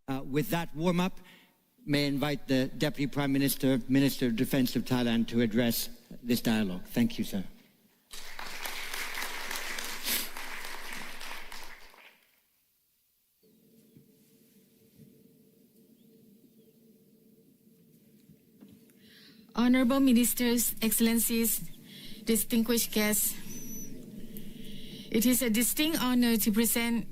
With that warm-up, may I invite the Deputy Prime Minister, Minister of Defence of Thailand to address this dialogue. Thank you, sir. Honorable Ministers, Excellencies, distinguished guests, it is a distinct honor to present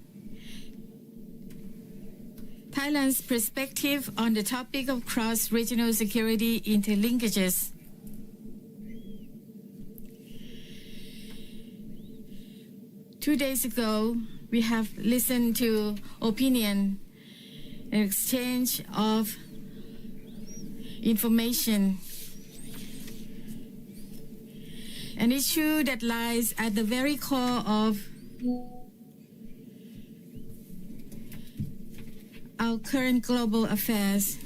Thailand's perspective on the topic of cross-regional security interlinkages. Two days ago, we have listened to opinion and exchange of information, an issue that lies at the very core of our current global affairs.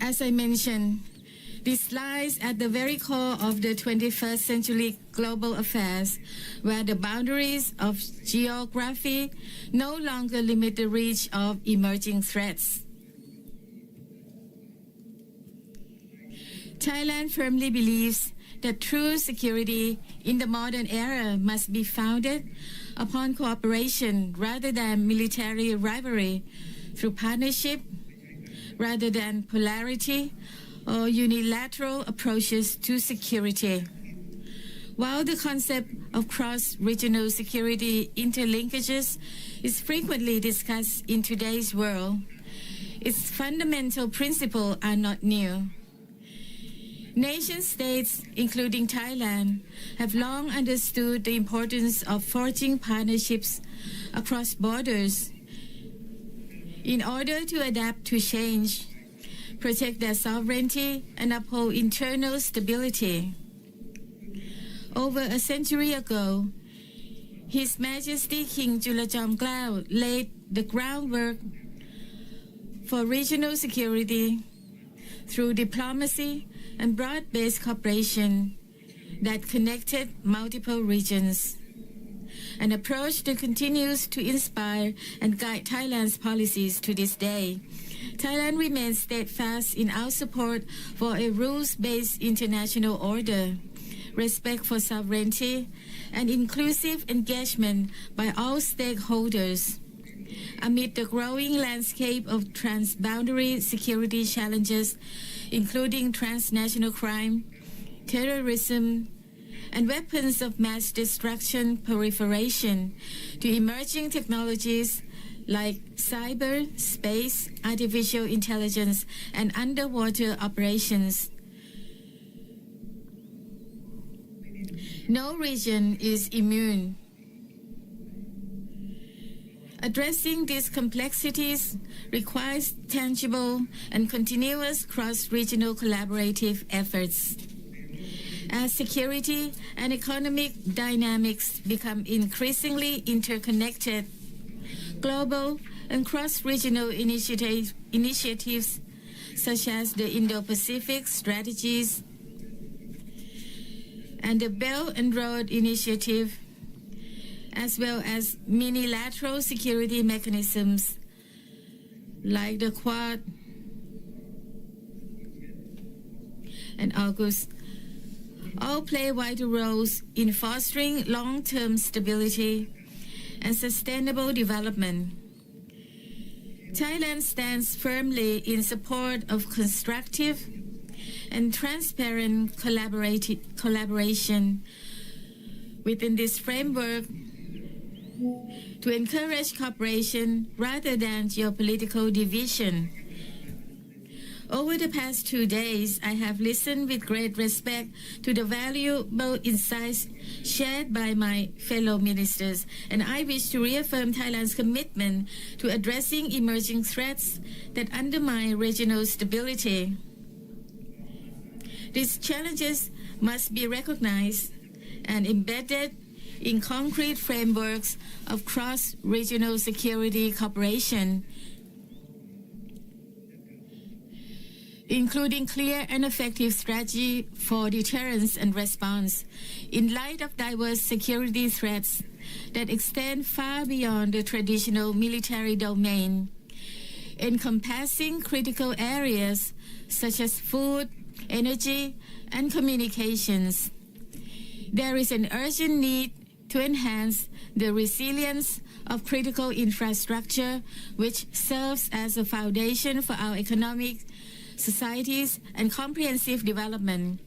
As I mentioned, this lies at the very core of the 21st century global affairs, where the boundaries of geography no longer limit the reach of emerging threats. Thailand firmly believes that true security in the modern era must be founded upon cooperation rather than military rivalry, through partnership rather than polarity or unilateral approaches to security. While the concept of cross-regional security interlinkages is frequently discussed in today's world, its fundamental principles are not new. Nation-states, including Thailand, have long understood the importance of forging partnerships across borders in order to adapt to change, protect their sovereignty, and uphold internal stability. Over a century ago, His Majesty King Julajomklao laid the groundwork for regional security through diplomacy and broad-based cooperation that connected multiple regions, an approach that continues to inspire and guide Thailand's policies to this day. Thailand remains steadfast in our support for a rules-based international order, respect for sovereignty, and inclusive engagement by all stakeholders. Amid the growing landscape of transboundary security challenges, including transnational crime, terrorism, and weapons of mass destruction proliferation, to emerging technologies like cyber, space, artificial intelligence, and underwater operations. No region is immune. Addressing these complexities requires tangible and continuous cross-regional collaborative efforts. As security and economic dynamics become increasingly interconnected, global and cross-regional initiatives such as the Indo-Pacific strategies and the Belt and Road Initiative, as well as unilateral security mechanisms like the Quad and AUKUS, all play vital roles in fostering long-term stability and sustainable development. Thailand stands firmly in support of constructive and transparent collaboration within this framework to encourage cooperation rather than geopolitical division. Over the past 2 days, I have listened with great respect to the valuable insights shared by my fellow ministers, and I wish to reaffirm Thailand's commitment to addressing emerging threats that undermine regional stability. These challenges must be recognized and embedded in concrete frameworks of cross-regional security cooperation. including clear and effective strategy for deterrence and response in light of diverse security threats that extend far beyond the traditional military domain, encompassing critical areas such as food, energy, and communications. There is an urgent need to enhance the resilience of critical infrastructure, which serves as a foundation for our economic, societies, and comprehensive development.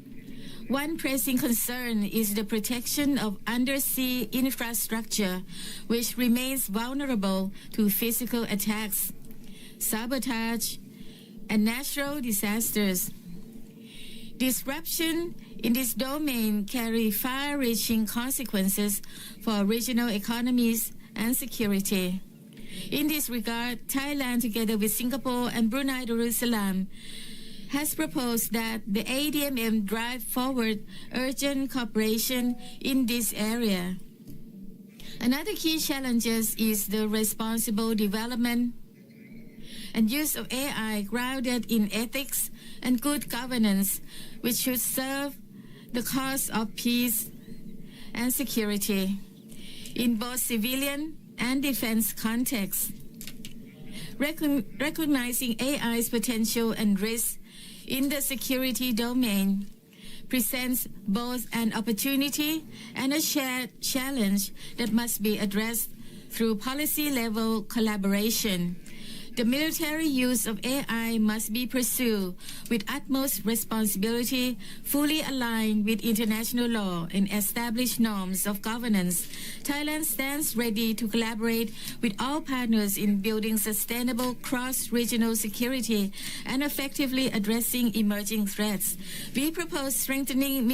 One pressing concern is the protection of undersea infrastructure, which remains vulnerable to physical attacks, sabotage, and natural disasters. Disruption in this domain carry far-reaching consequences for regional economies and security. In this regard, Thailand, together with Singapore and Brunei Darussalam, has proposed that the ADMM drive forward urgent cooperation in this area. Another key challenge is the responsible development and use of AI grounded in ethics and good governance, which should serve the cause of peace and security in both civilian and defense contexts. Recognizing AI's potential and risks in the security domain presents both an opportunity and a shared challenge that must be addressed through policy-level collaboration. The military use of AI must be pursued with utmost responsibility, fully aligned with international law and established norms of governance. Thailand stands ready to collaborate with all partners in building sustainable cross-regional security and effectively addressing emerging threats. We propose strengthening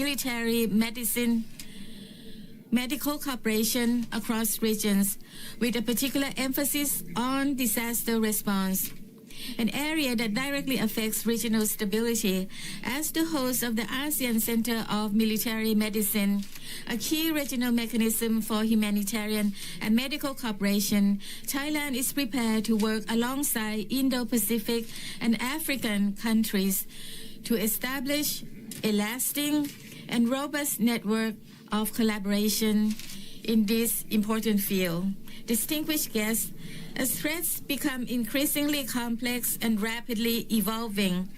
medical cooperation across regions, with a particular emphasis on disaster response, an area that directly affects regional stability. As the host of the ASEAN Center of Military Medicine, a key regional mechanism for humanitarian and medical cooperation, Thailand is prepared to work alongside Indo-Pacific and African countries to establish a lasting and robust network of collaboration in this important field. Distinguished guests, as threats become increasingly complex and rapidly evolving,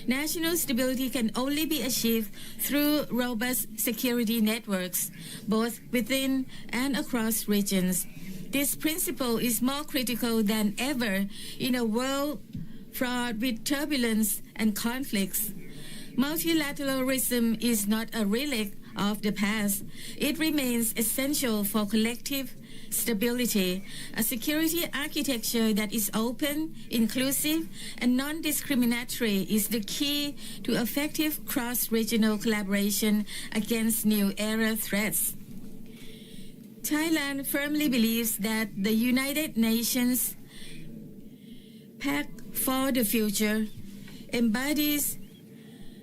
national stability can only be achieved through robust security networks, both within and across regions. This principle is more critical than ever in a world fraught with turbulence and conflicts. Multilateralism is not a relic of the past. It remains essential for collective stability. A security architecture that is open, inclusive, and non-discriminatory is the key to effective cross-regional collaboration against new era threats. Thailand firmly believes that the United Nations Pact for the Future embodies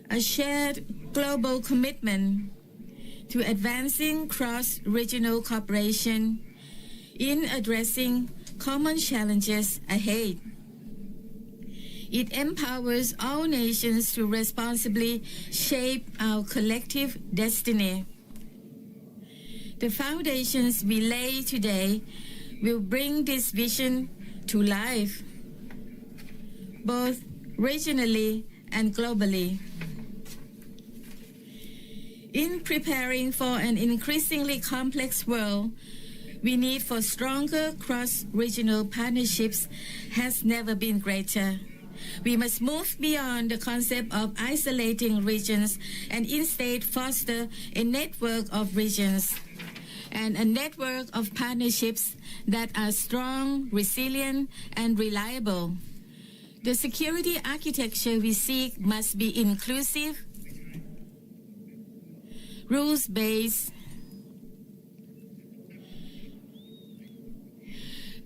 a shared global commitment to advancing cross-regional cooperation in addressing common challenges ahead. It empowers all nations to responsibly shape our collective destiny. The foundations we lay today will bring this vision to life, both regionally and globally. In preparing for an increasingly complex world, we need for stronger cross-regional partnerships has never been greater. We must move beyond the concept of isolating regions and instead foster a network of regions and a network of partnerships that are strong, resilient, and reliable. The security architecture we seek must be inclusive, rules-based,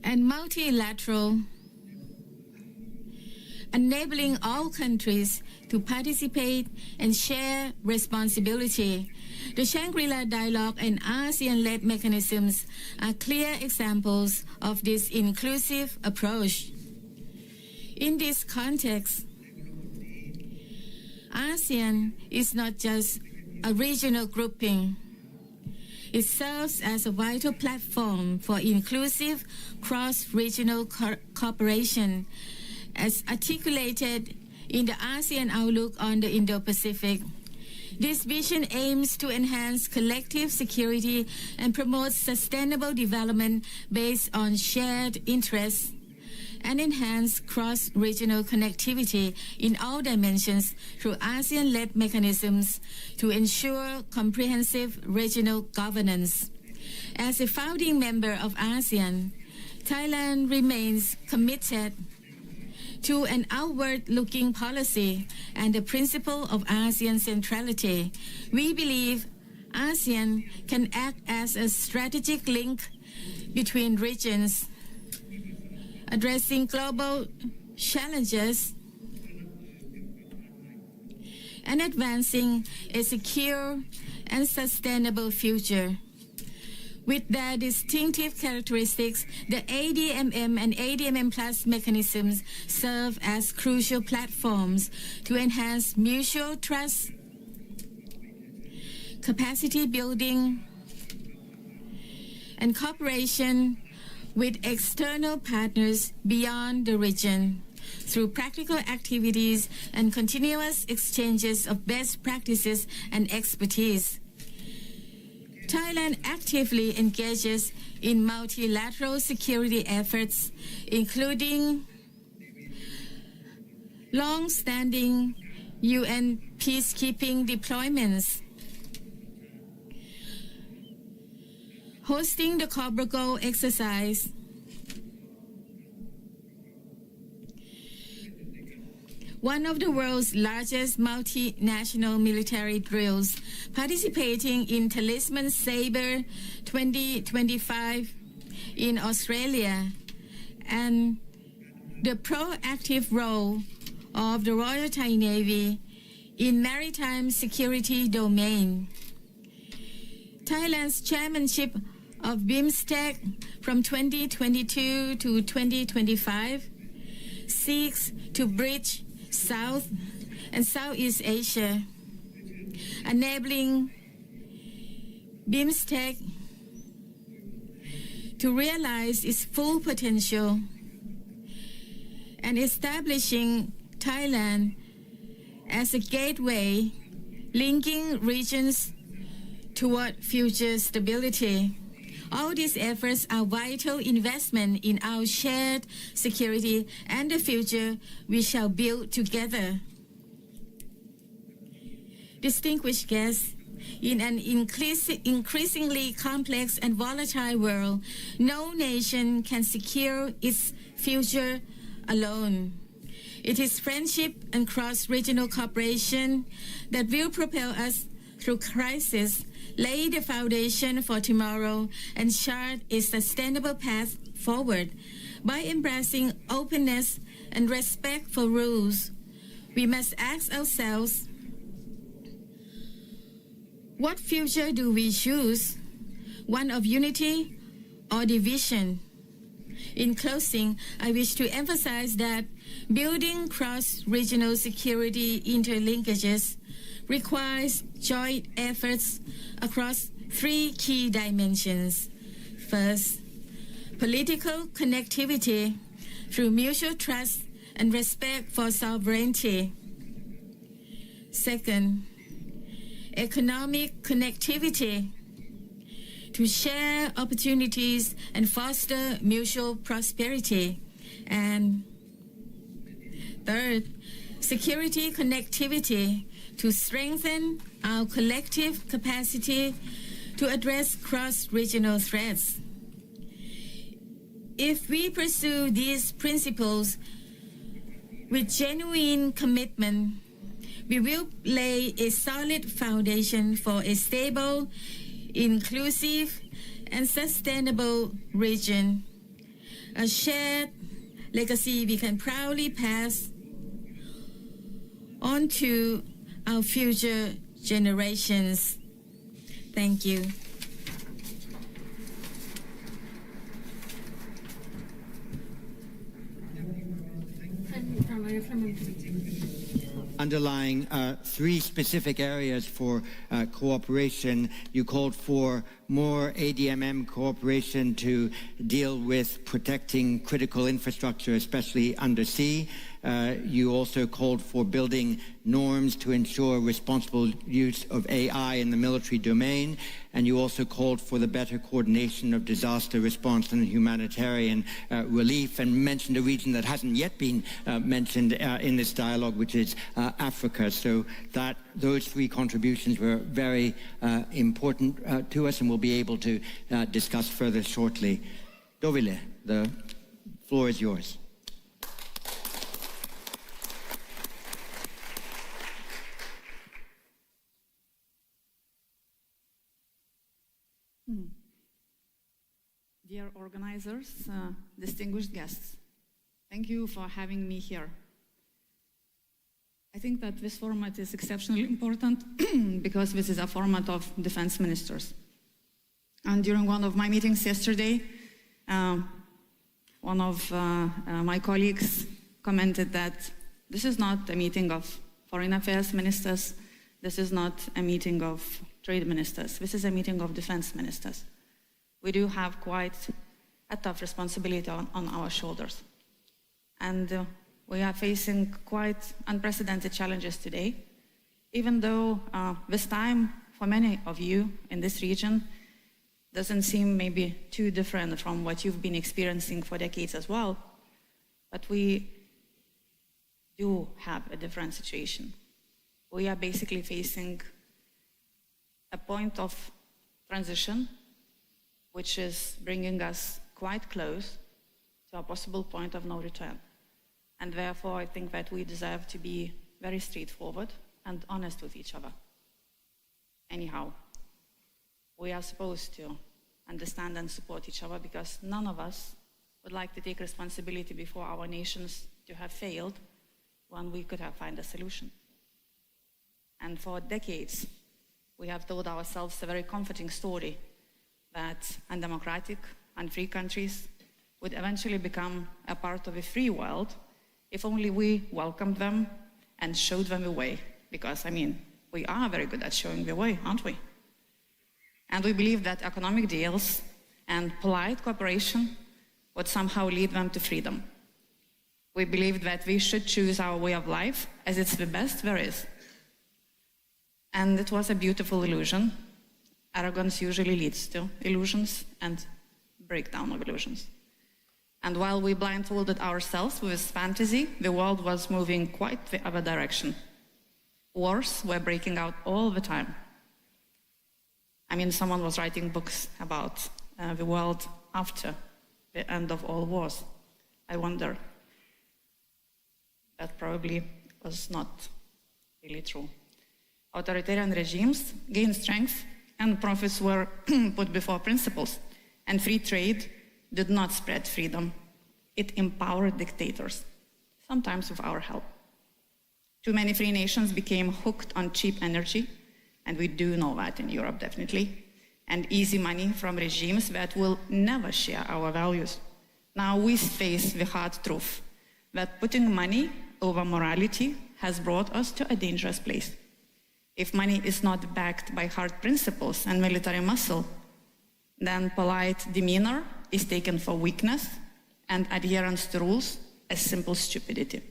and multilateral, enabling all countries to participate and share responsibility. The Shangri-La Dialogue and ASEAN-led mechanisms are clear examples of this inclusive approach. In this context, ASEAN is not just a regional grouping. It serves as a vital platform for inclusive cross-regional cooperation, as articulated in the ASEAN Outlook on the Indo-Pacific. This vision aims to enhance collective security and promote sustainable development based on shared interests, and enhance cross-regional connectivity in all dimensions through ASEAN-led mechanisms to ensure comprehensive regional governance. As a founding member of ASEAN, Thailand remains committed to an outward-looking policy and the principle of ASEAN centrality. We believe ASEAN can act as a strategic link between regions, addressing global challenges and advancing a secure and sustainable future. With their distinctive characteristics, the ADMM and ADMM Plus mechanisms serve as crucial platforms to enhance mutual trust, capacity building, and cooperation with external partners beyond the region through practical activities and continuous exchanges of best practices and expertise. Thailand actively engages in multilateral security efforts, including long-standing UN peacekeeping deployments, hosting the Cobra Goal exercise, one of the world's largest multinational military drills, participating in Talisman Sabre 2025 in Australia, and the proactive role of the Royal Thai Navy in maritime security domain. Thailand's chairmanship of BIMSTEC from 2022 to 2025 seeks to bridge South and Southeast Asia, enabling BIMSTEC to realize its full potential and establishing Thailand as a gateway linking regions toward future stability. All these efforts are vital investment in our shared security and the future we shall build together. Distinguished guests, in an increasingly complex and volatile world, no nation can secure its future alone. It is friendship and cross-regional cooperation that will propel us through crisis, lay the foundation for tomorrow, and chart a sustainable path forward. By embracing openness and respect for rules, we must ask ourselves, what future do we choose? One of unity or division? In closing, I wish to emphasize that building cross-regional security interlinkages requires joint efforts across three key dimensions. First, political connectivity through mutual trust and respect for sovereignty. Second, economic connectivity to share opportunities and foster mutual prosperity. And third, security connectivity to strengthen our collective capacity to address cross-regional threats. If we pursue these principles with genuine commitment, we will lay a solid foundation for a stable, inclusive, and sustainable region, a shared legacy we can proudly pass on to our future generations. Thank you. underlying three specific areas for cooperation. You called for more ADMM cooperation to deal with protecting critical infrastructure, especially undersea. You also called for building norms to ensure responsible use of AI in the military domain, and you also called for the better coordination of disaster response and humanitarian relief, and mentioned a region that hasn't yet been mentioned in this dialogue, which is Africa. So those three contributions were very important to us, and we'll be able to discuss further shortly. Dovile, the floor is yours. Dear organizers, distinguished guests, thank you for having me here. I think that this format is exceptionally important because this is a format of defense ministers. And during one of my meetings yesterday, one of my colleagues commented that this is not a meeting of foreign affairs ministers, this is not a meeting of trade ministers, this is a meeting of defense ministers. We do have quite a tough responsibility on our shoulders. And we are facing quite unprecedented challenges today, even though this time for many of you in this region doesn't seem maybe too different from what you've been experiencing for decades as well, but we do have a different situation. We are basically facing a point of transition which is bringing us quite close to a possible point of no return. And therefore, I think that we deserve to be very straightforward and honest with each other. Anyhow, we are supposed to understand and support each other because none of us would like to take responsibility before our nations to have failed when we could have found a solution. And for decades, we have told ourselves a very comforting story that undemocratic and free countries would eventually become a part of a free world if only we welcomed them and showed them the way. Because, I mean, we are very good at showing the way, aren't we? And we believe that economic deals and polite cooperation would somehow lead them to freedom. We believe that we should choose our way of life as it's the best there is. And it was a beautiful illusion. Arrogance usually leads to illusions and breakdown of illusions. And while we blindfolded ourselves with this fantasy, the world was moving quite the other direction. Wars were breaking out all the time. I mean, someone was writing books about the world after the end of all wars. I wonder. That probably was not really true. Authoritarian regimes gained strength and profits were put before principles. And free trade did not spread freedom. It empowered dictators, sometimes with our help. Too many free nations became hooked on cheap energy, and we do know that in Europe, definitely, and easy money from regimes that will never share our values. Now we face the hard truth that putting money over morality has brought us to a dangerous place. If money is not backed by hard principles and military muscle, then polite demeanor is taken for weakness and adherence to rules as simple stupidity.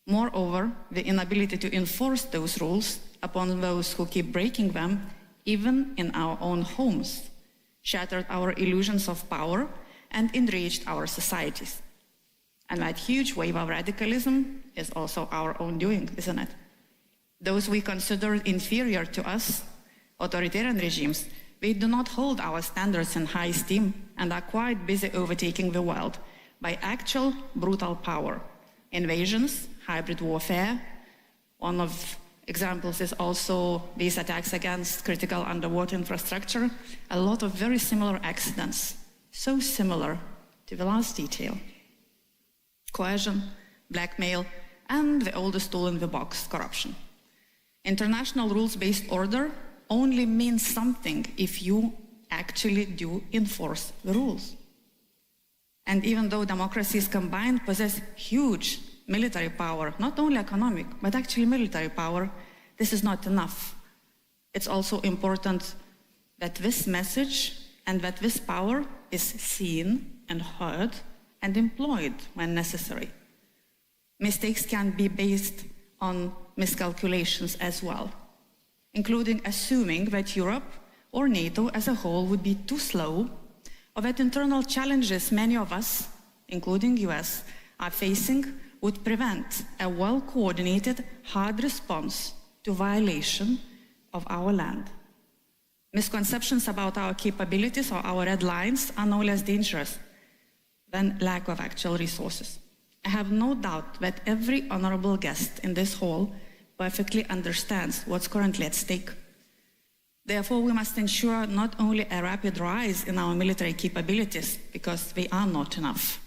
Moreover, the inability to enforce those rules upon those who keep breaking them, even in our own homes, shattered our illusions of power and enraged our societies. And that huge wave of radicalism is also our own doing, isn't it? Those we consider inferior to us, authoritarian regimes, they do not hold our standards in high esteem and are quite busy overtaking the world by actual brutal power. Invasions, hybrid warfare. One of examples is also these attacks against critical underwater infrastructure. A lot of very similar accidents, so similar to the last detail. Coercion, blackmail, and the oldest tool in the box, corruption. International rules-based order only means something if you actually do enforce the rules. And even though democracies combined possess huge military power, not only economic, but actually military power, this is not enough. It's also important that this message and that this power is seen and heard and employed when necessary. Mistakes can be based on miscalculations as well, including assuming that Europe or NATO as a whole would be too slow, or that internal challenges many of us, including US, are facing would prevent a well-coordinated, hard response to violation of our land. Misconceptions about our capabilities or our red lines are no less dangerous than lack of actual resources. I have no doubt that every honorable guest in this hall perfectly understands what's currently at stake. Therefore, we must ensure not only a rapid rise in our military capabilities, because they are not enough,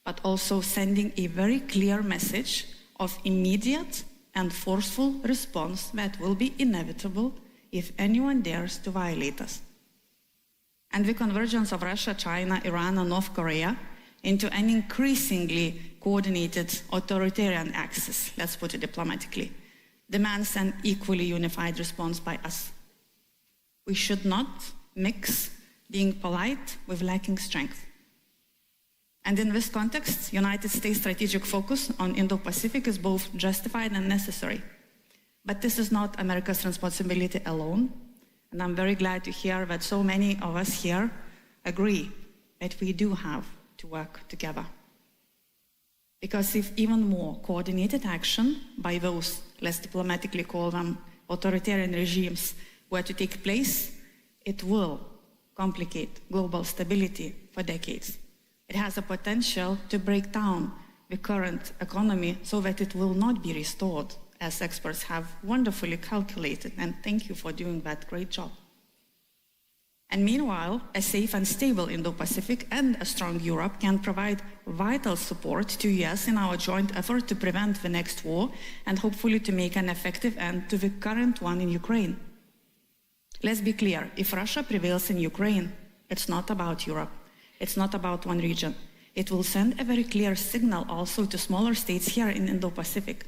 but also sending a very clear message of immediate and forceful response that will be inevitable if anyone dares to violate us. And the convergence of Russia, China, Iran, and North Korea into an increasingly coordinated authoritarian axis, let's put it diplomatically, demands an equally unified response by us. We should not mix being polite with lacking strength. And in this context, United States strategic focus on Indo-Pacific is both justified and necessary. But this is not America's responsibility alone, and I'm very glad to hear that so many of us here agree that we do have to work together. Because if even more coordinated action by those, let's diplomatically call them authoritarian regimes, were to take place, it will complicate global stability for decades. It has a potential to break down the current economy so that it will not be restored, as experts have wonderfully calculated, and thank you for doing that great job. And meanwhile, a safe and stable Indo-Pacific and a strong Europe can provide vital support to US in our joint effort to prevent the next war and hopefully to make an effective end to the current one in Ukraine. Let's be clear, if Russia prevails in Ukraine, it's not about Europe. It's not about one region. It will send a very clear signal also to smaller states here in Indo-Pacific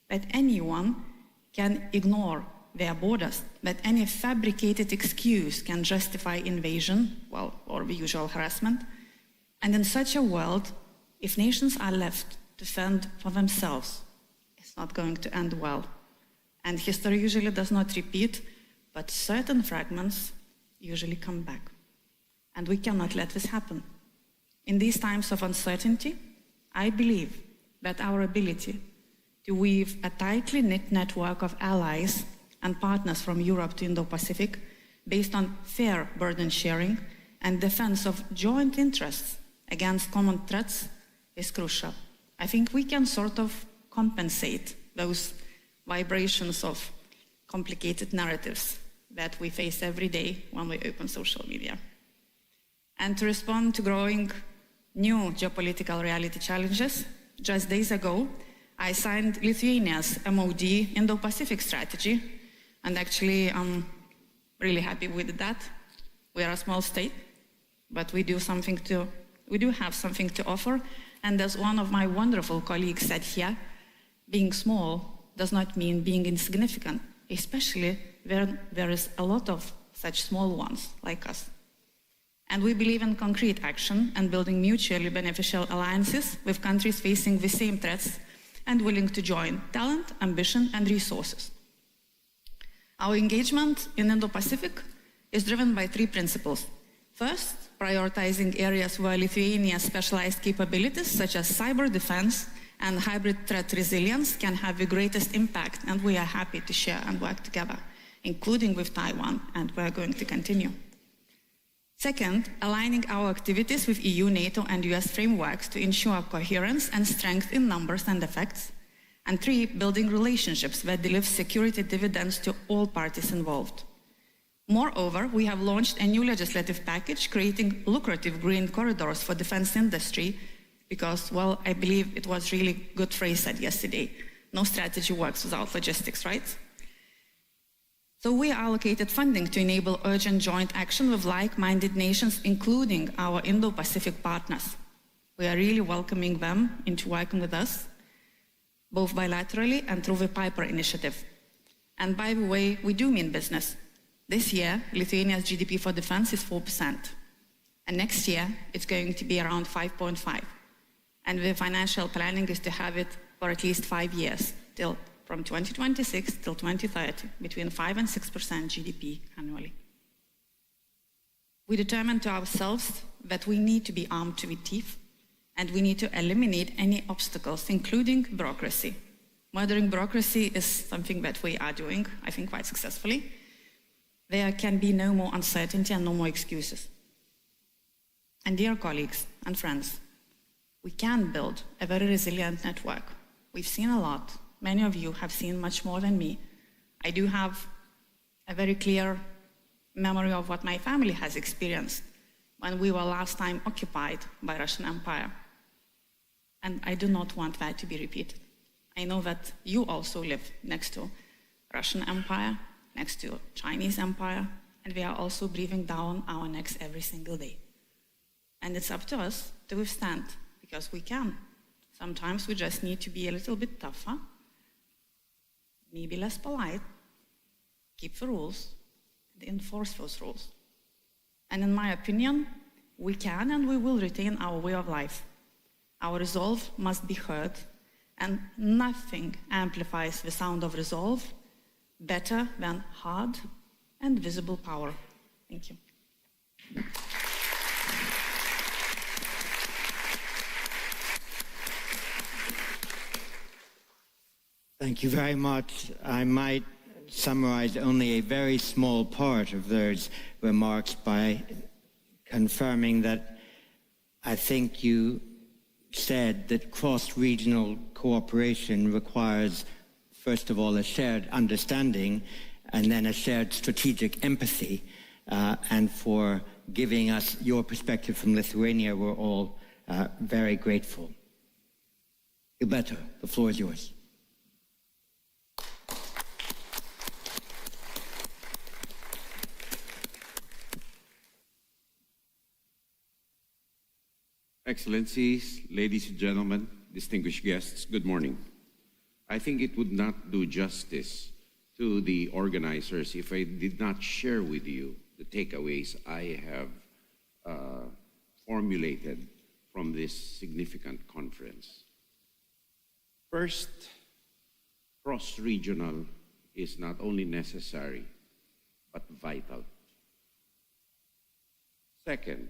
that anyone can ignore their borders, that any fabricated excuse can justify invasion, well, or the usual harassment. And in such a world, if nations are left to fend for themselves, it's not going to end well. And history usually does not repeat, but certain fragments usually come back. And we cannot let this happen. In these times of uncertainty, I believe that our ability to weave a tightly knit network of allies and partners from Europe to Indo-Pacific based on fair burden sharing and defense of joint interests against common threats is crucial. I think we can sort of compensate those vibrations of complicated narratives that we face every day when we open social media. And to respond to growing new geopolitical reality challenges, just days ago, I signed Lithuania's MOD Indo-Pacific strategy, and actually I'm really happy with that. We are a small state, but we do have something to offer, and as one of my wonderful colleagues said here, being small does not mean being insignificant, especially where there is a lot of such small ones like us. And we believe in concrete action and building mutually beneficial alliances with countries facing the same threats and willing to join talent, ambition, and resources. Our engagement in Indo-Pacific is driven by three principles. First, prioritizing areas where Lithuania's specialized capabilities, such as cyber defense and hybrid threat resilience, can have the greatest impact, and we are happy to share and work together, including with Taiwan, and we're going to continue. Second, aligning our activities with EU, NATO, and US frameworks to ensure coherence and strength in numbers and effects. And three, building relationships that deliver security dividends to all parties involved. Moreover, we have launched a new legislative package creating lucrative green corridors for defense industry because, well, I believe it was really good phrase said yesterday. No strategy works without logistics, right? So we allocated funding to enable urgent joint action with like-minded nations, including our Indo-Pacific partners. We are really welcoming them into working with us. both bilaterally and through the Piper Initiative. And by the way, we do mean business. This year, Lithuania's GDP for defense is 4%. And next year, it's going to be around 5.5. And the financial planning is to have it for at least 5 years, till from 2026 till 2030, between 5 and 6% GDP annually. We determined to ourselves that we need to be armed to the teeth, and we need to eliminate any obstacles, including bureaucracy. Murdering bureaucracy is something that we are doing, I think, quite successfully. There can be no more uncertainty and no more excuses. And dear colleagues and friends, we can build a very resilient network. We've seen a lot. Many of you have seen much more than me. I do have a very clear memory of what my family has experienced when we were last time occupied by Russian Empire. And I do not want that to be repeated. I know that you also live next to Russian Empire, next to Chinese Empire, and we are also breathing down our necks every single day. And it's up to us to withstand, because we can. Sometimes we just need to be a little bit tougher, maybe less polite, keep the rules, and enforce those rules. And in my opinion, we can and we will retain our way of life. Our resolve must be heard, and nothing amplifies the sound of resolve better than hard and visible power. Thank you. Thank you very much. I might summarize only a very small part of those remarks by confirming that I think you said that cross-regional cooperation requires, first of all, a shared understanding and then a shared strategic empathy. And for giving us your perspective from Lithuania, we're all very grateful. Ilberto, the floor is yours. Excellencies, ladies and gentlemen, distinguished guests, good morning. I think it would not do justice to the organizers if I did not share with you the takeaways I have formulated from this significant conference. First, cross-regional is not only necessary, but vital. Second,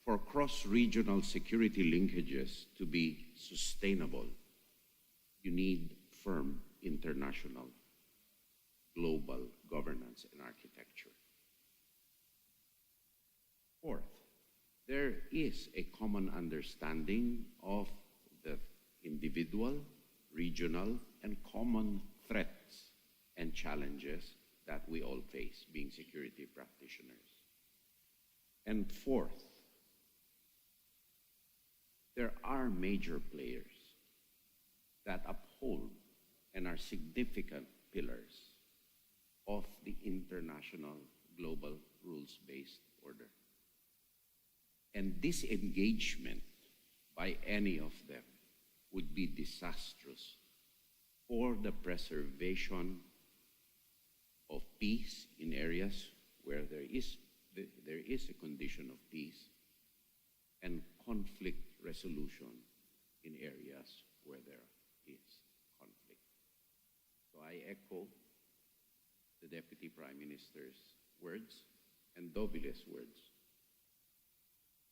for cross-regional security linkages to be sustainable, you need firm international, global governance and architecture. Fourth, there is a common understanding of the individual, regional, and common threats and challenges that we all face, being security practitioners. And fourth, there are major players that uphold and are significant pillars of the international global rules-based order. And disengagement by any of them would be disastrous for the preservation of peace in areas where there is a condition of peace, and conflict resolution in areas where there is conflict. So I echo the Deputy Prime Minister's words and Dobile's words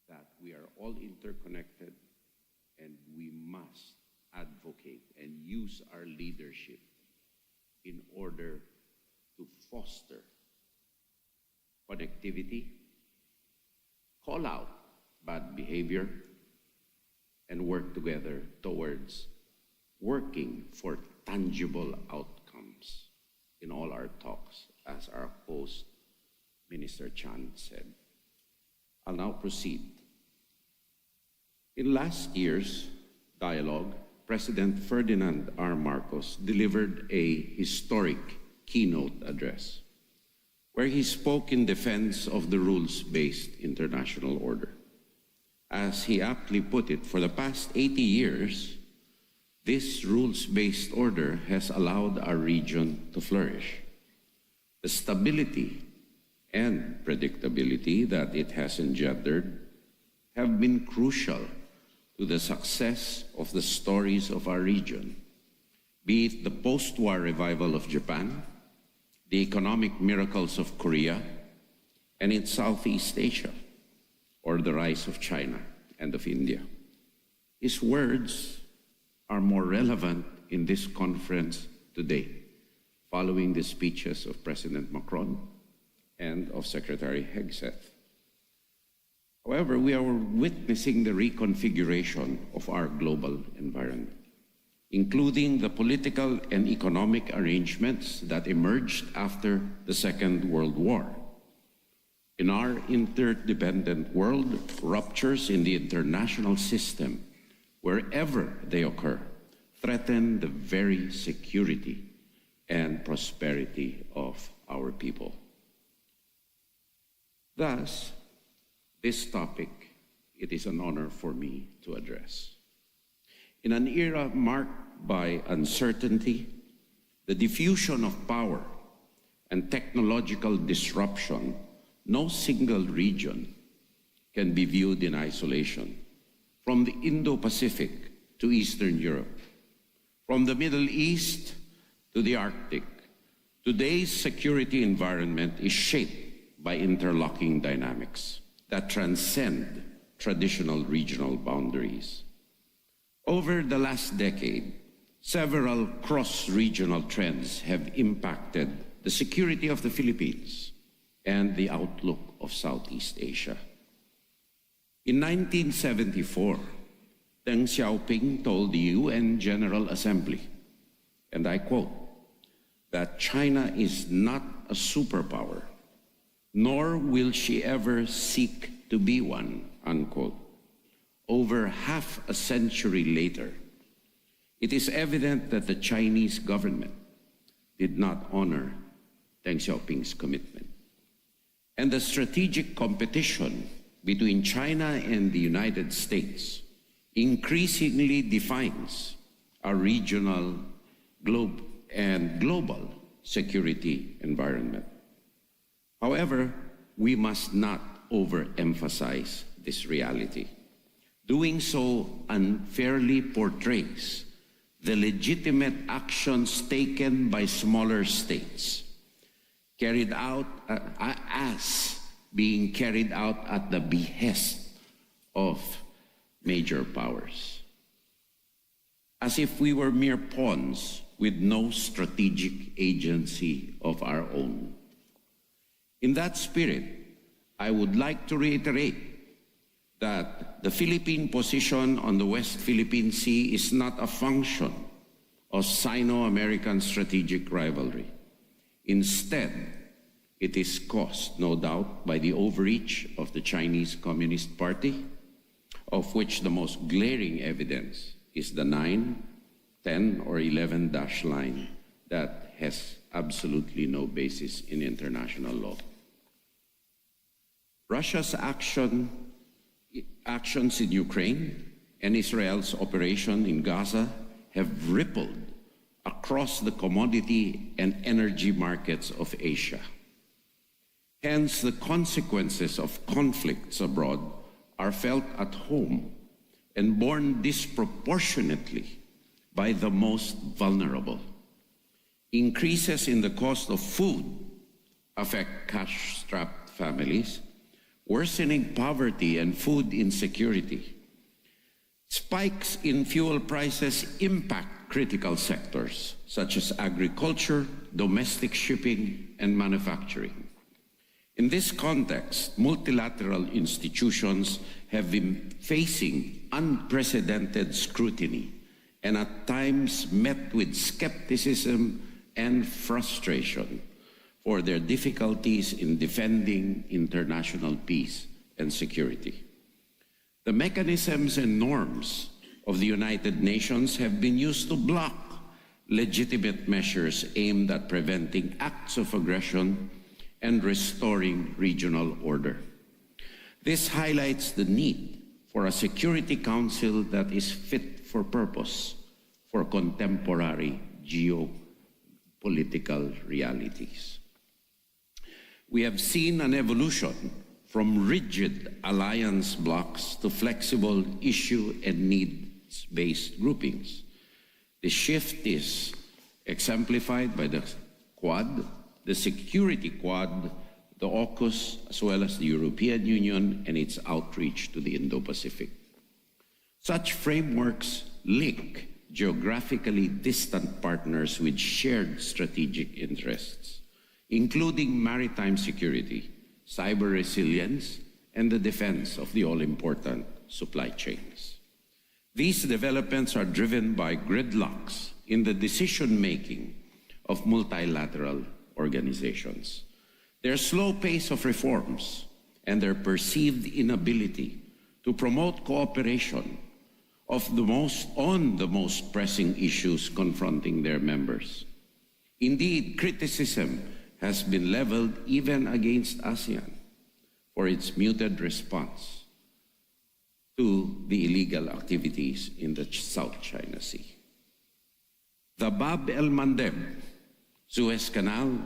that we are all interconnected and we must advocate and use our leadership in order to foster connectivity, call out bad behavior, and work together towards working for tangible outcomes in all our talks, as our host, Minister Chan, said. I'll now proceed. In last year's dialogue, President Ferdinand R. Marcos delivered a historic keynote address where he spoke in defense of the rules-based international order. As he aptly put it, for the past 80 years, This rules-based order has allowed our region to flourish. The stability and predictability that it has engendered have been crucial to the success of the stories of our region, be it the post-war revival of Japan, the economic miracles of Korea, and in Southeast Asia, or the rise of China and of India. His words are more relevant in this conference today, following the speeches of President Macron and of Secretary Hegseth. However, we are witnessing the reconfiguration of our global environment, including the political and economic arrangements that emerged after the Second World War. In our interdependent world, ruptures in the international system, wherever they occur, threaten the very security and prosperity of our people. Thus, this topic, it is an honor for me to address. In an era marked by uncertainty, the diffusion of power, and technological disruption, no single region can be viewed in isolation. From the Indo-Pacific to Eastern Europe, from the Middle East to the Arctic, today's security environment is shaped by interlocking dynamics that transcend traditional regional boundaries. Over the last decade, several cross-regional trends have impacted the security of the Philippines and the outlook of Southeast Asia. In 1974, Deng Xiaoping told the UN General Assembly, and I quote, that China is not a superpower, nor will she ever seek to be one, unquote. Over half a century later, it is evident that the Chinese government did not honor Deng Xiaoping's commitment. And the strategic competition between China and the United States increasingly defines our regional, global security environment. However, we must not overemphasize this reality. Doing so unfairly portrays the legitimate actions taken by smaller states, carried out as being carried out at the behest of major powers, as if we were mere pawns with no strategic agency of our own. In that spirit, I would like to reiterate that the Philippine position on the West Philippine Sea is not a function of Sino-American strategic rivalry. Instead, it is caused, no doubt, by the overreach of the Chinese Communist Party, of which the most glaring evidence is the 9, 10, or 11 dash line that has absolutely no basis in international law. Russia's actions in Ukraine and Israel's operation in Gaza have rippled across the commodity and energy markets of Asia. Hence, the consequences of conflicts abroad are felt at home and borne disproportionately by the most vulnerable. Increases in the cost of food affect cash-strapped families, worsening poverty and food insecurity. Spikes in fuel prices impact critical sectors such as agriculture, domestic shipping, and manufacturing. In this context, multilateral institutions have been facing unprecedented scrutiny and at times met with skepticism and frustration for their difficulties in defending international peace and security. The mechanisms and norms of the United Nations have been used to block legitimate measures aimed at preventing acts of aggression and restoring regional order. This highlights the need for a Security Council that is fit for purpose, for contemporary geopolitical realities. We have seen an evolution from rigid alliance blocks to flexible issue and needs-based groupings. The shift is exemplified by the Quad, the Security Quad, the AUKUS, as well as the European Union and its outreach to the Indo-Pacific. Such frameworks link geographically distant partners with shared strategic interests, including maritime security, cyber resilience, and the defense of the all-important supply chains. These developments are driven by gridlocks in the decision-making of multilateral organizations, their slow pace of reforms, and their perceived inability to promote cooperation on the most pressing issues confronting their members. Indeed, criticism has been leveled even against ASEAN for its muted response to the illegal activities in the South China Sea. The Bab el-Mandeb, Suez Canal,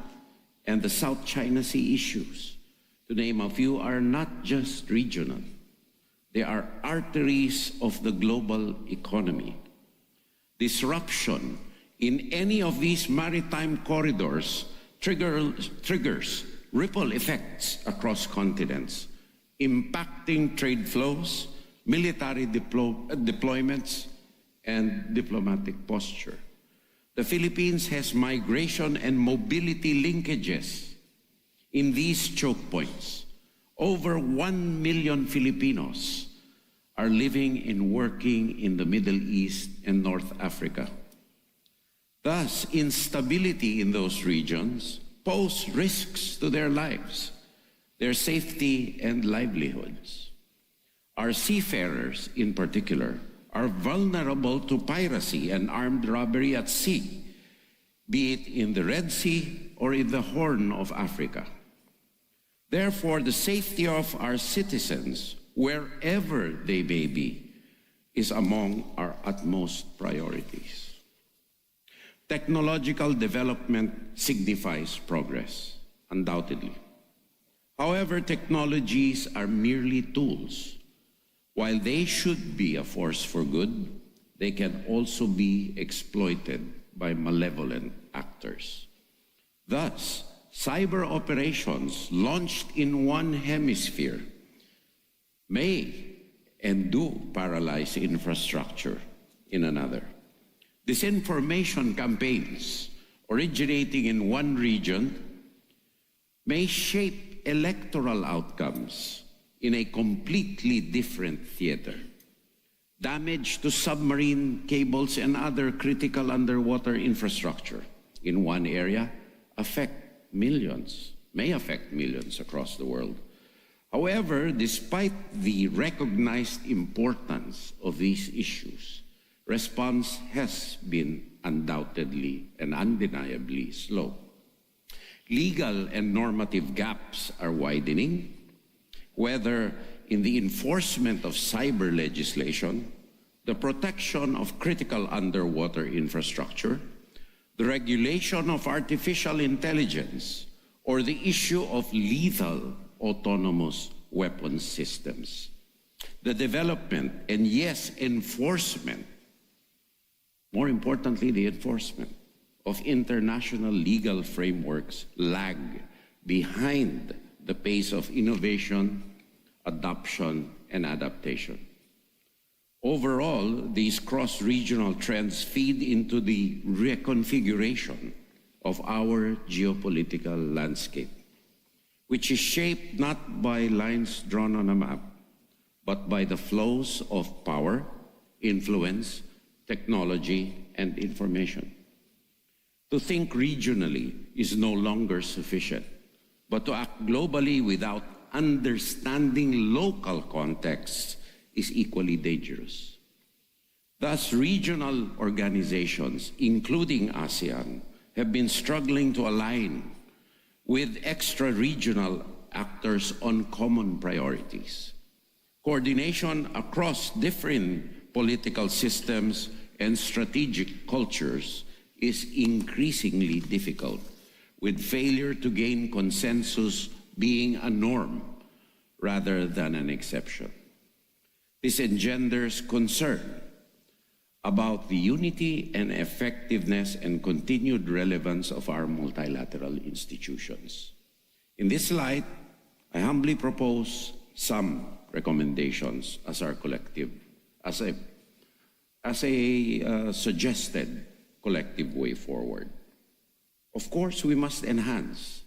and the South China Sea issues, to name a few, are not just regional. They are arteries of the global economy. Disruption in any of these maritime corridors triggers ripple effects across continents, impacting trade flows, military deployments, and diplomatic posture. The Philippines has migration and mobility linkages in these choke points. Over 1 million Filipinos are living and working in the Middle East and North Africa. Thus, instability in those regions pose risks to their lives, their safety and livelihoods. Our seafarers, in particular, are vulnerable to piracy and armed robbery at sea, be it in the Red Sea or in the Horn of Africa. Therefore, the safety of our citizens, wherever they may be, is among our utmost priorities. Technological development signifies progress, undoubtedly. However, technologies are merely tools. While they should be a force for good, they can also be exploited by malevolent actors. Thus, cyber operations launched in one hemisphere may and do paralyze infrastructure in another. Disinformation campaigns originating in one region may shape electoral outcomes in a completely different theater. Damage to submarine cables and other critical underwater infrastructure in one area may affect millions across the world. However, despite the recognized importance of these issues, response has been undoubtedly and undeniably slow. Legal and normative gaps are widening, whether in the enforcement of cyber legislation, the protection of critical underwater infrastructure, the regulation of artificial intelligence, or the issue of lethal autonomous weapons systems. The development and, yes, enforcement, more importantly, the enforcement of international legal frameworks lag behind the pace of innovation, adoption, and adaptation. Overall, these cross-regional trends feed into the reconfiguration of our geopolitical landscape, which is shaped not by lines drawn on a map, but by the flows of power, influence, technology, and information. To think regionally is no longer sufficient, but to act globally without understanding local contexts is equally dangerous. Thus, regional organizations, including ASEAN, have been struggling to align with extra-regional actors on common priorities. Coordination across different political systems and strategic cultures is increasingly difficult, with failure to gain consensus being a norm rather than an exception. This engenders concern about the unity and effectiveness and continued relevance of our multilateral institutions. In this light, I humbly propose some recommendations as a suggested collective way forward. Of course, we must enhance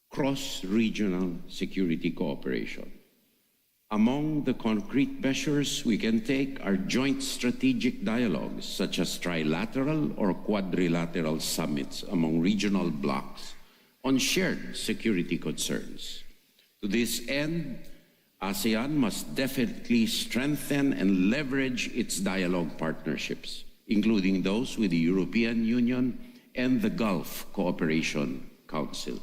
cross-regional security cooperation. Among the concrete measures we can take are joint strategic dialogues, such as trilateral or quadrilateral summits among regional blocs on shared security concerns. To this end, ASEAN must definitely strengthen and leverage its dialogue partnerships, including those with the European Union and the Gulf Cooperation Council.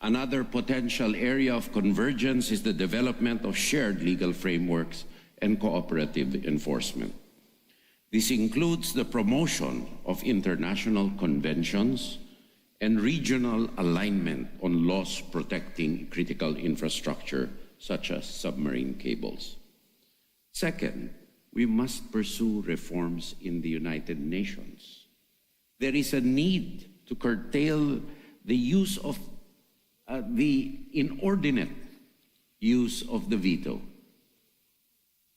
Another potential area of convergence is the development of shared legal frameworks and cooperative enforcement. This includes the promotion of international conventions and regional alignment on laws protecting critical infrastructure, such as submarine cables. Second, we must pursue reforms in the United Nations. There is a need to curtail the use of the inordinate use of the veto,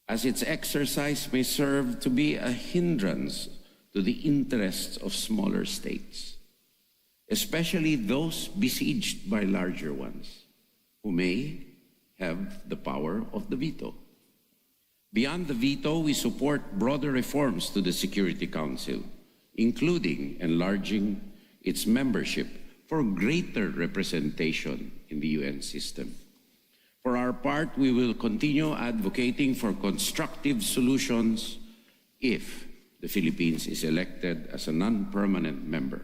as its exercise may serve to be a hindrance to the interests of smaller states, especially those besieged by larger ones, who may have the power of the veto. Beyond the veto, we support broader reforms to the Security Council, including enlarging its membership for greater representation in the UN system. For our part, we will continue advocating for constructive solutions if the Philippines is elected as a non-permanent member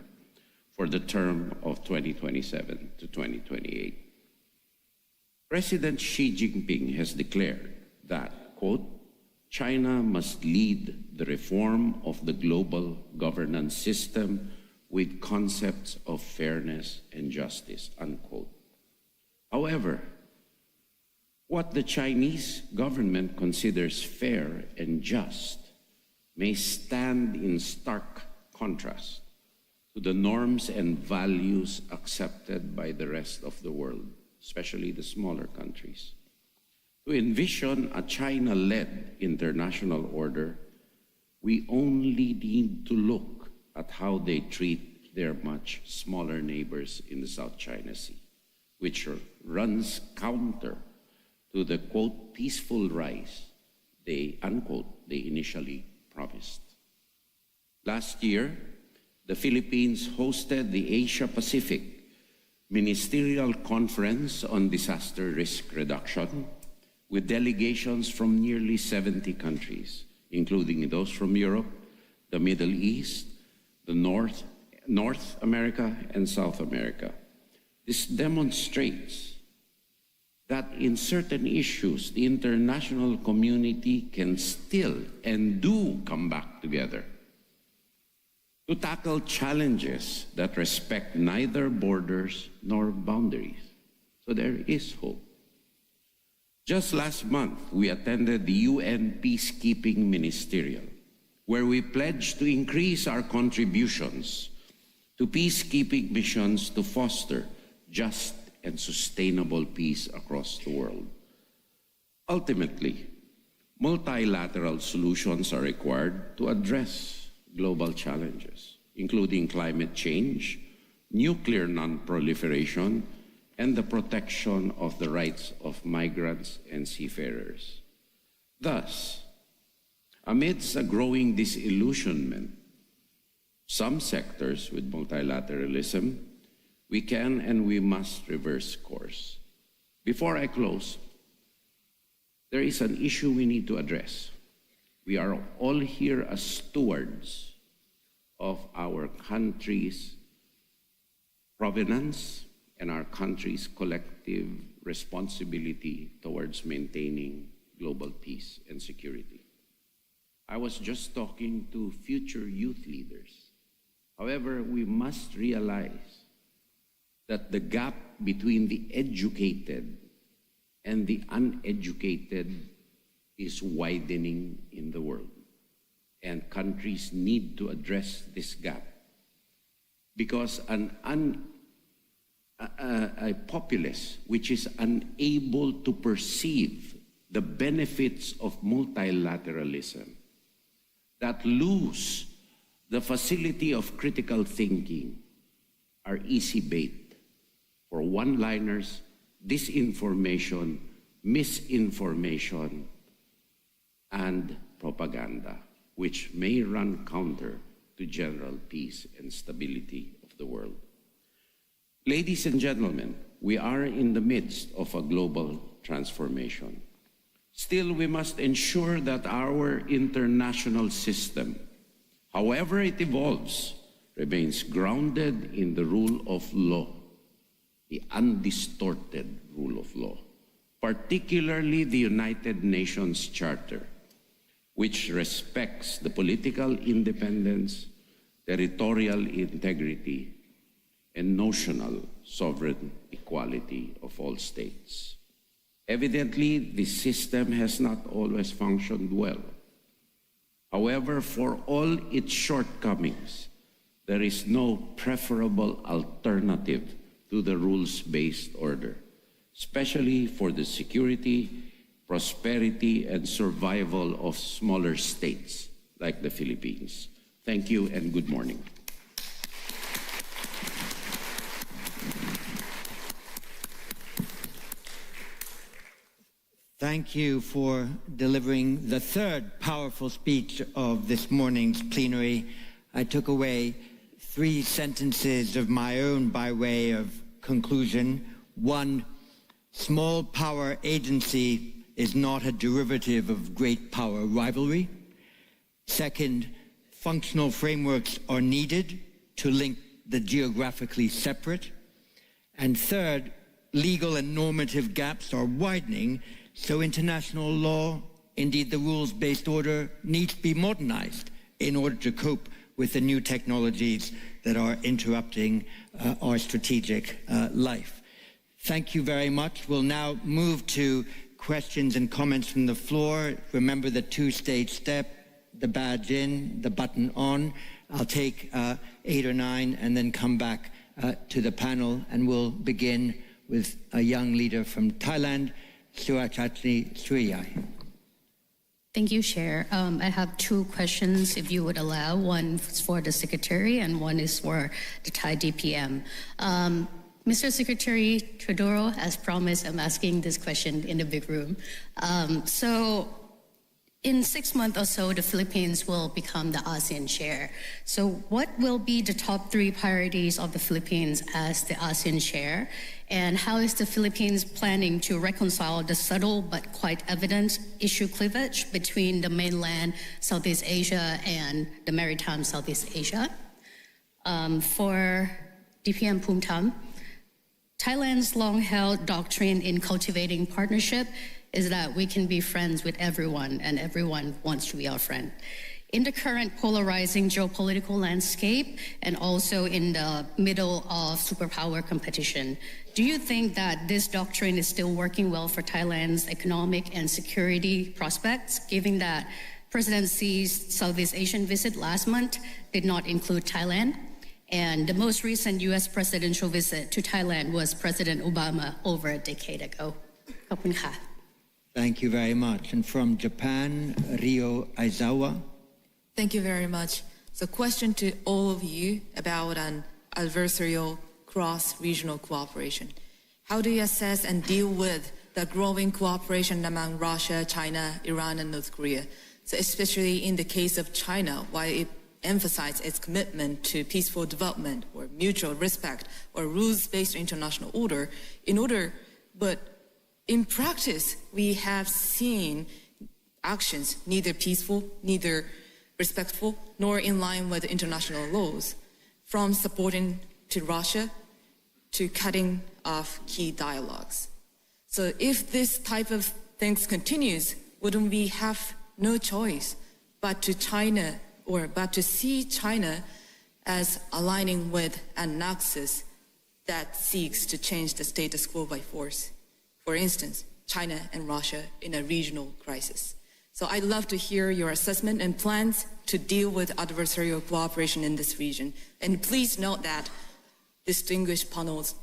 for the term of 2027 to 2028. President Xi Jinping has declared that, quote, China must lead the reform of the global governance system with concepts of fairness and justice, unquote. However, what the Chinese government considers fair and just may stand in stark contrast to the norms and values accepted by the rest of the world, especially the smaller countries. To envision a China-led international order, we only need to look at how they treat their much smaller neighbors in the South China Sea, which runs counter to the, quote, peaceful rise they, unquote, they initially promised. Last year, the Philippines hosted the Asia-Pacific Ministerial Conference on Disaster Risk Reduction with delegations from nearly 70 countries, including those from Europe, the Middle East, the North America, and South America. This demonstrates that in certain issues, the international community can still and do come back together to tackle challenges that respect neither borders nor boundaries. So there is hope. Just last month, we attended the UN Peacekeeping Ministerial, where we pledged to increase our contributions to peacekeeping missions to foster just and sustainable peace across the world. Ultimately, multilateral solutions are required to address global challenges, including climate change, nuclear non-proliferation, and the protection of the rights of migrants and seafarers. Thus, amidst a growing disillusionment, some sectors with multilateralism, we can and we must reverse course. Before I close, there is an issue we need to address. We are all here as stewards of our country's provenance and our country's collective responsibility towards maintaining global peace and security. I was just talking to future youth leaders. However, we must realize that the gap between the educated and the uneducated is widening in the world. And countries need to address this gap because a populace which is unable to perceive the benefits of multilateralism, that lose the facility of critical thinking, are easy bait for one-liners, disinformation, misinformation, and propaganda, which may run counter to general peace and stability of the world. Ladies and gentlemen, we are in the midst of a global transformation. Still, we must ensure that our international system, however it evolves, remains grounded in the rule of law, the undistorted rule of law, particularly the United Nations Charter, which respects the political independence, territorial integrity, and notional sovereign equality of all states. Evidently, this system has not always functioned well. However, for all its shortcomings, there is no preferable alternative to the rules-based order, especially for the security, prosperity, and survival of smaller states like the Philippines. Thank you and good morning. Thank you for delivering the third powerful speech of this morning's plenary. I took away 3 sentences of my own by way of conclusion. 1, small power agency is not a derivative of great power rivalry. 2nd, functional frameworks are needed to link the geographically separate. And 3rd, legal and normative gaps are widening, so international law, indeed the rules-based order, needs to be modernized in order to cope with the new technologies that are interrupting our strategic life. Thank you very much. We'll now move to questions and comments from the floor. Remember the 2-stage step, the badge in, the button on. I'll take 8 or 9 and then come back to the panel, and we'll begin with a young leader from Thailand, Surachatri Suriyai. Thank you, Chair. I have 2 questions, if you would allow. One is for the Secretary and one is for the Thai DPM. Mr. Secretary Tredoro, as promised, I'm asking this question in the big room. So in 6 months or so, the Philippines will become the ASEAN chair. So what will be the top 3 priorities of the Philippines as the ASEAN chair? And how is the Philippines planning to reconcile the subtle but quite evident issue cleavage between the mainland Southeast Asia and the maritime Southeast Asia? For DPM Phumtham, Thailand's long-held doctrine in cultivating partnership is that we can be friends with everyone and everyone wants to be our friend. In the current polarizing geopolitical landscape and also in the middle of superpower competition, do you think that this doctrine is still working well for Thailand's economic and security prospects, given that President Xi's Southeast Asian visit last month did not include Thailand? And the most recent US presidential visit to Thailand was President Obama over a decade ago. ขอบคุณค่ะ Thank you very much. And from Japan, Ryo Aizawa. Thank you very much. So question to all of you about an adversarial cross-regional cooperation. How do you assess and deal with the growing cooperation among Russia, China, Iran, and North Korea? So especially in the case of China, while it emphasized its commitment to peaceful development or mutual respect or rules-based international order, but in practice, we have seen actions neither peaceful, neither respectful, nor in line with international laws, from supporting to Russia to cutting off key dialogues. So if this type of things continues, wouldn't we have no choice but to see China as aligning with an axis that seeks to change the status quo by force. For instance, China and Russia in a regional crisis. So I'd love to hear your assessment and plans to deal with adversarial cooperation in this region. And please note that, distinguished panels,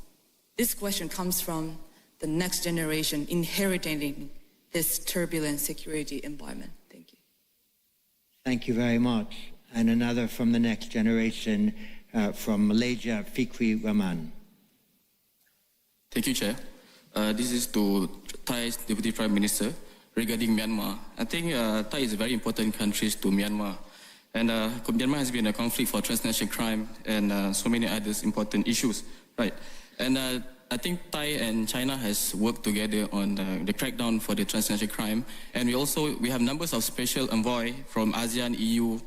this question comes from the next generation inheriting this turbulent security environment. Thank you. Thank you very much. And another from the next generation, from Malaysia, Fikri Rahman. Thank you, Chair. This is to Thai's Deputy Prime Minister regarding Myanmar. I think Thai is a very important country to Myanmar. And Myanmar has been a conflict for transnational crime and so many other important issues, right? And I think Thai and China has worked together on the crackdown for the transnational crime. And we have numbers of special envoy from ASEAN, EU,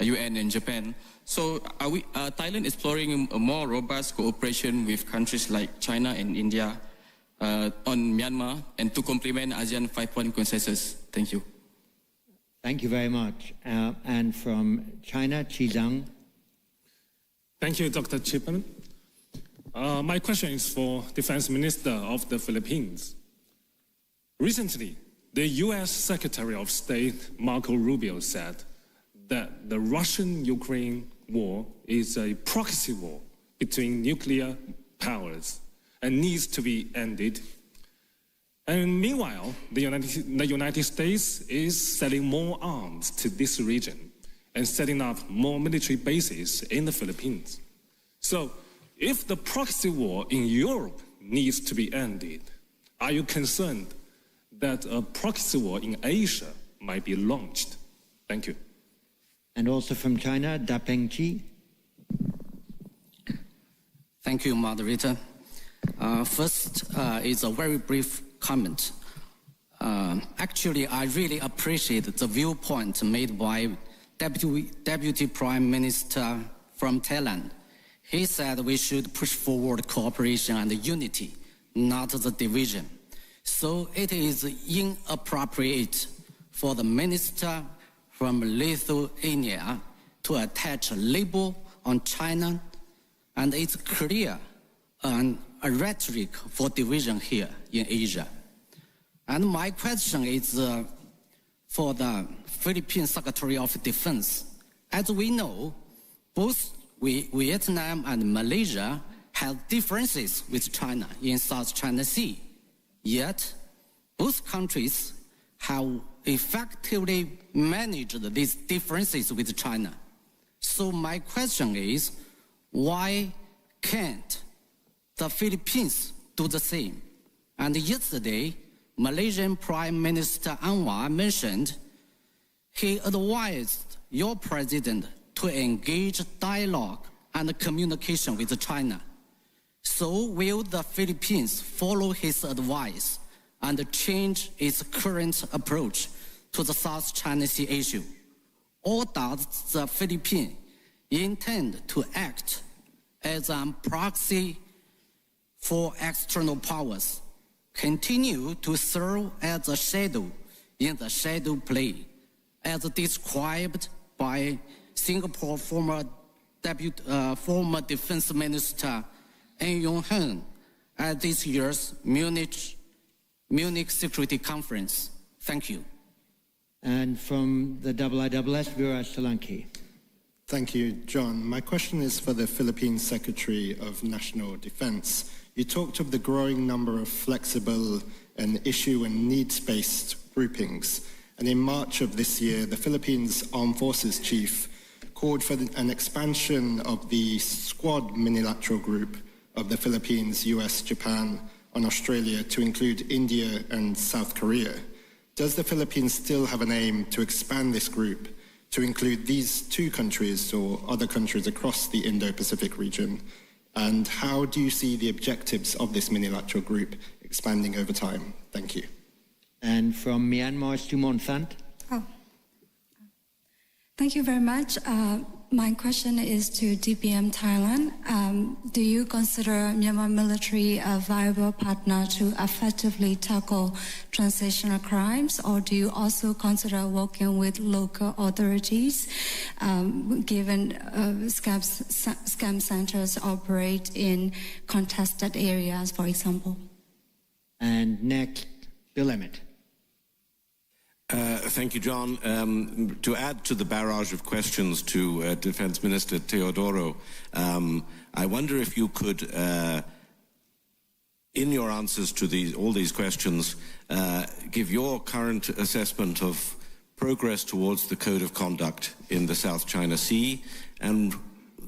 UN, and Japan. So are Thailand exploring a more robust cooperation with countries like China and India on Myanmar and to complement ASEAN 5-point consensus? Thank you. Thank you very much. And from China, Chi Zhang. Thank you, Dr. Chipman. My question is for Defense Minister of the Philippines. Recently, the US Secretary of State Marco Rubio said that the Russian-Ukraine war is a proxy war between nuclear powers and needs to be ended. And meanwhile, the United States is selling more arms to this region and setting up more military bases in the Philippines. So, if the proxy war in Europe needs to be ended, are you concerned that a proxy war in Asia might be launched? Thank you. And also from China, Da Pengqi. Thank you, moderator. First, is a very brief comment. Actually, I really appreciate the viewpoint made by Deputy Prime Minister from Thailand. He said we should push forward cooperation and unity, not the division. So it is inappropriate for the minister from Lithuania to attach a label on China, and it's clear a rhetoric for division here in Asia. And my question is for the Philippine Secretary of Defense. As we know, both Vietnam and Malaysia have differences with China in South China Sea. Yet, both countries have effectively managed these differences with China. So my question is, why can't the Philippines do the same? And yesterday, Malaysian Prime Minister Anwar mentioned he advised your president to engage dialogue and communication with China. So will the Philippines follow his advice and change its current approach to the South China Sea issue? Or does the Philippines intend to act as a proxy for external powers, continue to serve as a shadow in the shadow play, as described by Singapore former Defense Minister An Yong-hun at this year's Munich Security Conference? Thank you. And from the IISS, Viraj Solanki. Thank you, John. My question is for the Philippine Secretary of National Defense. You talked of the growing number of flexible and issue and needs-based groupings. And in March of this year, the Philippines Armed Forces Chief called for an expansion of the Squad Minilateral Group of the Philippines, US, Japan, and Australia to include India and South Korea. Does the Philippines still have an aim to expand this group to include these two countries or other countries across the Indo-Pacific region? And how do you see the objectives of this minilateral group expanding over time? Thank you. And from Myanmar, Sumon Sant. Thank you very much. My question is to DPM Thailand. Do you consider Myanmar military a viable partner to effectively tackle transitional crimes, or do you also consider working with local authorities, given scam centers operate in contested areas, for example? And next, Bill Emmett. Thank you, John. To add to the barrage of questions to Defense Minister Teodoro, I wonder if you could, in your answers to all these questions, give your current assessment of progress towards the Code of Conduct in the South China Sea and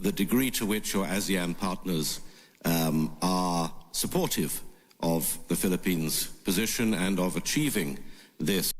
the degree to which your ASEAN partners are supportive of the Philippines' position and of achieving this